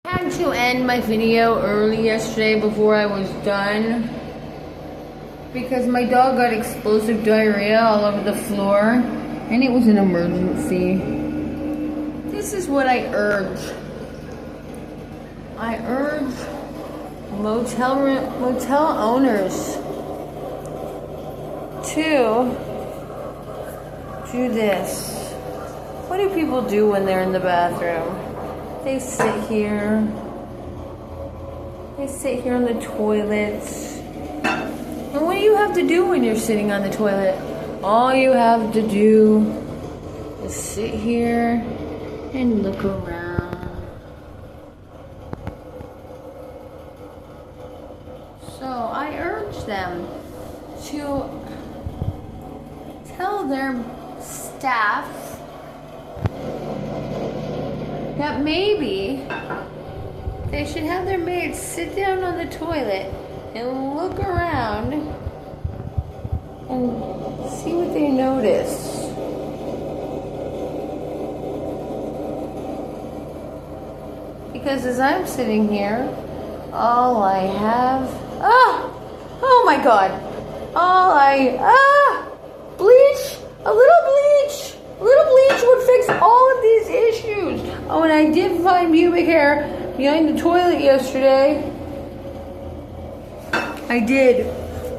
I had to end my video early yesterday before I was done because my dog got explosive diarrhea all over the floor and it was an emergency. This is what I urge. I urge motel owners to do this. What do people do when they're in the bathroom? They sit here. They sit here on the toilets. And what do you have to do when you're sitting on the toilet? All you have to do is sit here and look around. So I urge them to tell their staff that maybe they should have their maids sit down on the toilet and look around and see what they notice. Because as I'm sitting here, all I have, oh my God, bleach, a little bleach would fix all of these issues. Oh, and I did find pubic hair behind the toilet yesterday. I did.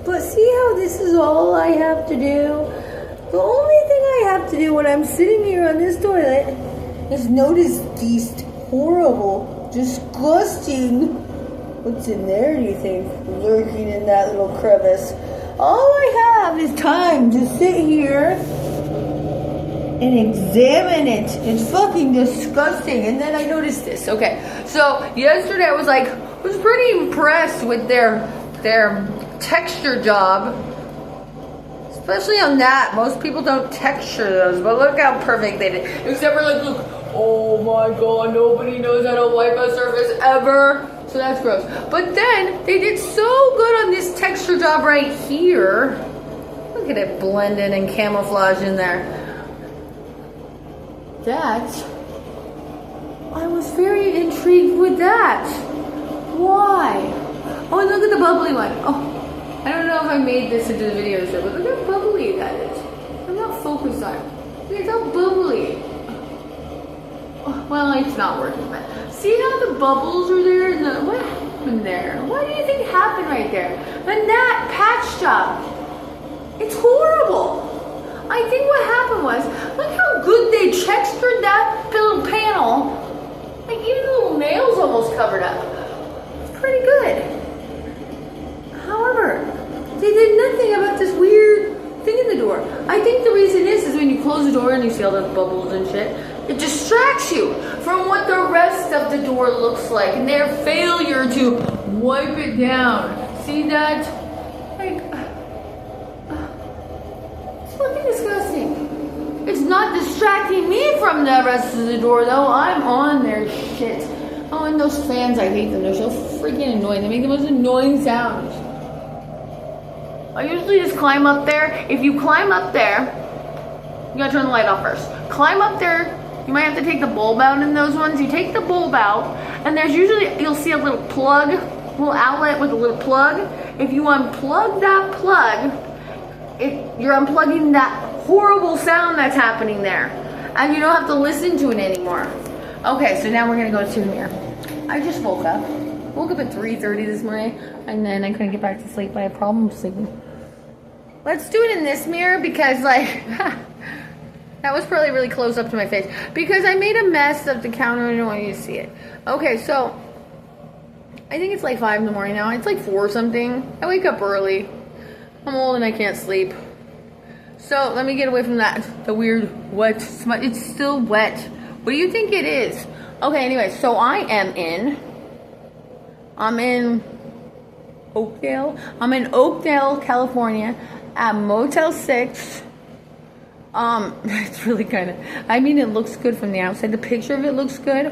But see how this is all I have to do? The only thing I have to do when I'm sitting here on this toilet is notice these horrible, disgusting, what's in there, do you think, lurking in that little crevice? All I have is time to sit here and examine it. It's fucking disgusting. And then I noticed this. Okay, so yesterday I was pretty impressed with their texture job, especially on that. Most people don't texture those, but look how perfect they did. Except for look, oh my God, nobody knows how to wipe a surface ever. So that's gross. But then they did so good on this texture job right here. Look at it blended and camouflage in there. That I was very intrigued with that. Why? Oh, and look at the bubbly one. Oh, I don't know if I made this into the video, but look how bubbly that is. I'm not focused on it. Look how bubbly. Oh, well, it's not working, but see how the bubbles are there? What happened there? What do you think happened right there? And that patch job, it's horrible. I think what happened was, look how good they textured that little panel. Like even the little nails almost covered up. It's pretty good. However, they did nothing about this weird thing in the door. I think the reason is when you close the door and you see all those bubbles and shit, it distracts you from what the rest of the door looks like and their failure to wipe it down. See that? Like, it's fucking disgusting. It's not distracting me from the rest of the door though. I'm on their shit. Oh, and those fans, I hate them. They're so freaking annoying. They make the most annoying sounds. I usually just climb up there. If you climb up there, you gotta turn the light off first. Climb up there. You might have to take the bulb out in those ones. You take the bulb out, and there's usually, you'll see a little plug, little outlet with a little plug. If you unplug that plug, you're unplugging that horrible sound that's happening there. And you don't have to listen to it anymore. Okay, so now we're gonna go to here. I just woke up. Woke up at 3:30 this morning, and then I couldn't get back to sleep. I had problems sleeping. Let's do it in this mirror because that was probably really close up to my face. Because I made a mess of the counter and I don't want you to see it. Okay, so I think it's like 5 in the morning now. It's like 4 or something. I wake up early. I'm old and I can't sleep. So let me get away from that. The weird wet smut. It's still wet. What do you think it is? Okay, anyway, so I'm in Oakdale. I'm in Oakdale, California at Motel 6. It's really kind of, I mean, it looks good from the outside. The picture of it looks good.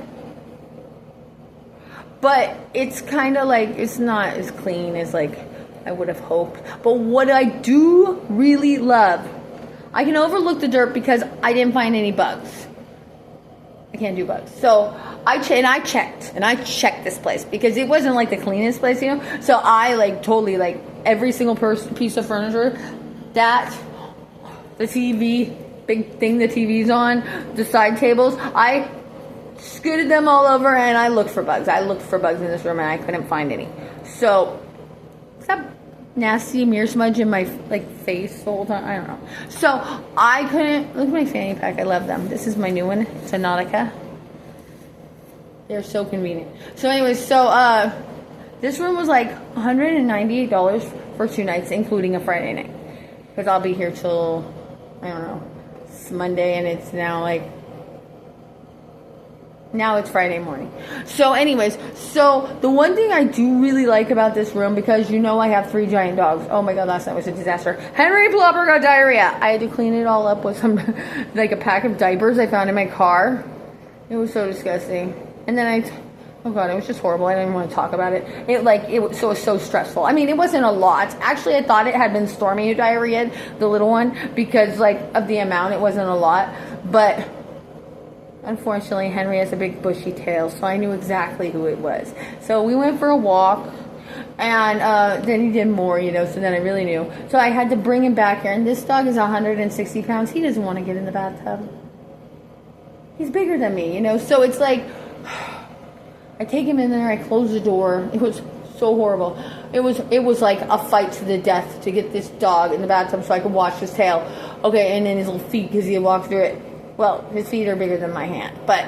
But it's kind of like, it's not as clean as like I would have hoped. But what I do really love, I can overlook the dirt because I didn't find any bugs. I can't do bugs. So I checked this place because it wasn't like the cleanest place, you know. So I like totally like every single piece of furniture, that, the TV, big thing the TV's on, the side tables, I scooted them all over and I looked for bugs. I looked for bugs in this room and I couldn't find any. So that nasty mirror smudge in my like face the whole time. I don't know. So I couldn't look at my fanny pack. I love them. This is my new one. It's a Nautica. They're so convenient. So anyways, this room was like $198 for 2 nights, including a Friday night. Because I'll be here till, I don't know, it's Monday and it's now it's Friday morning. So anyways, so the one thing I do really like about this room, because you know I have 3 giant dogs. Oh my god, last night was a disaster. Henry Plopper got diarrhea. I had to clean it all up with some, like a pack of diapers I found in my car. It was so disgusting. And then oh god, it was just horrible. I don't even want to talk about it. It was so stressful. I mean, it wasn't a lot. Actually, I thought it had been Stormy who diarrheaed, the little one, because like of the amount, it wasn't a lot. But unfortunately, Henry has a big bushy tail, so I knew exactly who it was. So we went for a walk, and then he did more, you know, so then I really knew. So I had to bring him back here, and this dog is 160 pounds. He doesn't want to get in the bathtub. He's bigger than me, you know, so it's like, I take him in there, I close the door. It was so horrible. It was like a fight to the death to get this dog in the bathtub so I could wash his tail. Okay, and then his little feet, because he walked through it. Well, his feet are bigger than my hand, but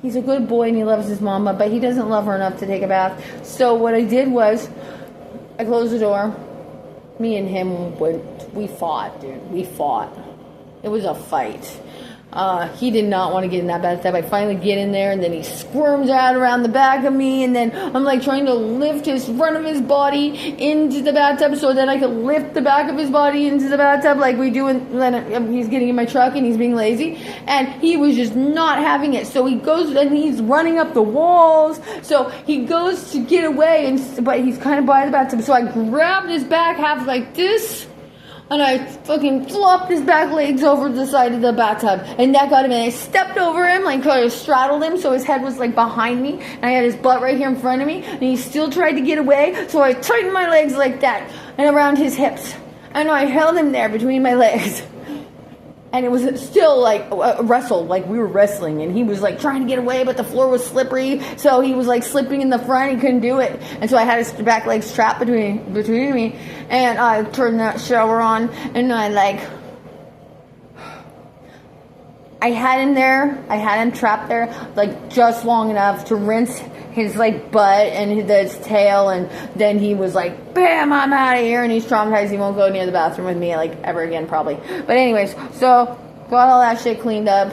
he's a good boy and he loves his mama, but he doesn't love her enough to take a bath. So what I did was, I closed the door. Me and him we fought, dude. We fought. It was a fight. He did not want to get in that bathtub. I finally get in there, and then he squirms out around the back of me, and then I'm like trying to lift his front of his body into the bathtub so that I could lift the back of his body into the bathtub like we do when he's getting in my truck and he's being lazy, and he was just not having it. So he goes and he's running up the walls, so he goes to get away, but he's kind of by the bathtub, so I grabbed his back half like this, and I fucking flopped his back legs over the side of the bathtub. And that got him. And I stepped over him, like kind of straddled him, so his head was like behind me. And I had his butt right here in front of me. And he still tried to get away. So I tightened my legs like that. And around his hips. And I held him there between my legs. And it was still like a wrestle, like we were wrestling, and he was like trying to get away, but the floor was slippery, so he was like slipping in the front. He couldn't do it, and so I had his back legs trapped between me, and I turned that shower on, and I had him there. I had him trapped there, like just long enough to rinse his like butt and his tail, and then he was like, bam, I'm out of here, and he's traumatized. He won't go near the bathroom with me like ever again, probably. But anyways, so got all that shit cleaned up.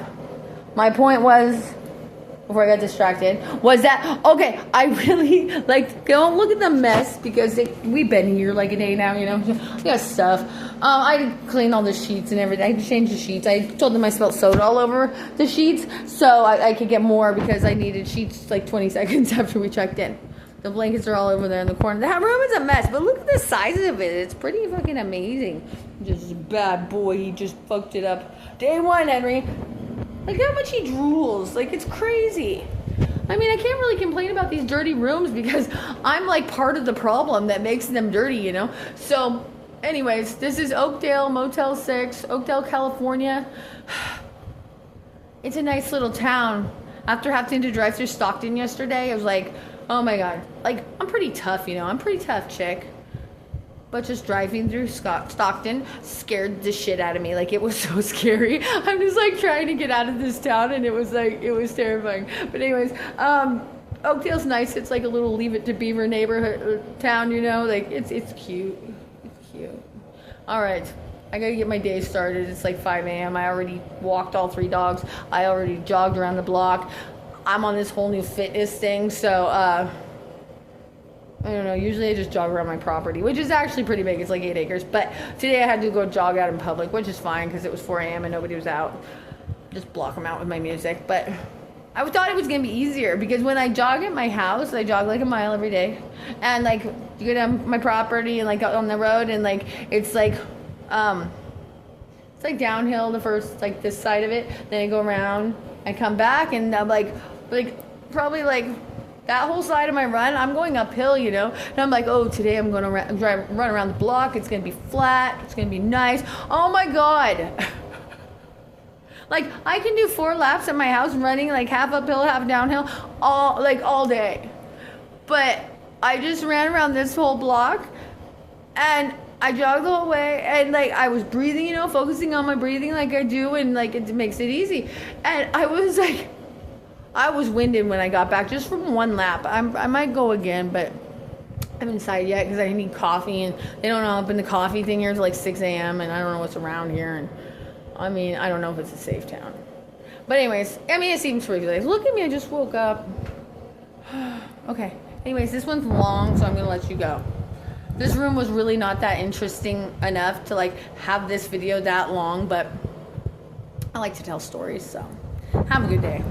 My point was, before I got distracted, was that, okay, I really, like, don't look at the mess, because we've been here like a day now, you know, we got stuff. I cleaned all the sheets and everything. I changed the sheets. I told them I spilled soda all over the sheets, so I could get more, because I needed sheets like 20 seconds after we checked in. The blankets are all over there in the corner. That room is a mess, but look at the size of it. It's pretty fucking amazing. Just a bad boy. He just fucked it up. Day one, Henry. Like how much he drools. Like, it's crazy. I mean, I can't really complain about these dirty rooms, because I'm like part of the problem that makes them dirty, you know? So, anyways, this is Oakdale, Motel 6, Oakdale, California. It's a nice little town. After having to drive through Stockton yesterday, I was like, oh my god. Like, I'm pretty tough, you know? I'm a pretty tough chick. But just driving through Stockton scared the shit out of me. Like, it was so scary. I'm just like trying to get out of this town, and it was terrifying. But anyways, Oakdale's nice. It's like a little Leave It to Beaver neighborhood town, you know. Like, it's cute. It's cute. All right, I gotta get my day started. It's like 5 a.m. I already walked all 3 dogs. I already jogged around the block. I'm on this whole new fitness thing, so I don't know, usually I just jog around my property, which is actually pretty big. It's like 8 acres. But today I had to go jog out in public, which is fine, because it was 4 a.m. and nobody was out. Just block them out with my music. But I thought it was going to be easier, because when I jog at my house, I jog like a mile every day. And like, you go down my property and like out on the road, and like, it's like like downhill the first, like this side of it. Then I go around, I come back, and I'm like probably like that whole side of my run, I'm going uphill, you know. And I'm like, oh, today I'm going to run around the block. It's going to be flat. It's going to be nice. Oh my God. Like, I can do 4 laps at my house running like half uphill, half downhill all day. But I just ran around this whole block and I jogged the whole way, and like I was breathing, you know, focusing on my breathing like I do, and like it makes it easy. And I was like, I was winded when I got back just from 1 lap. I might go again, but I haven't decided yet because I need coffee, and they don't open the coffee thing here until like 6 a.m. and I don't know what's around here, and I mean, I don't know if it's a safe town. But anyways, I mean, it seems pretty good. Look at me, I just woke up. Okay. Anyways, this one's long, so I'm going to let you go. This room was really not that interesting enough to like have this video that long, but I like to tell stories, so have a good day.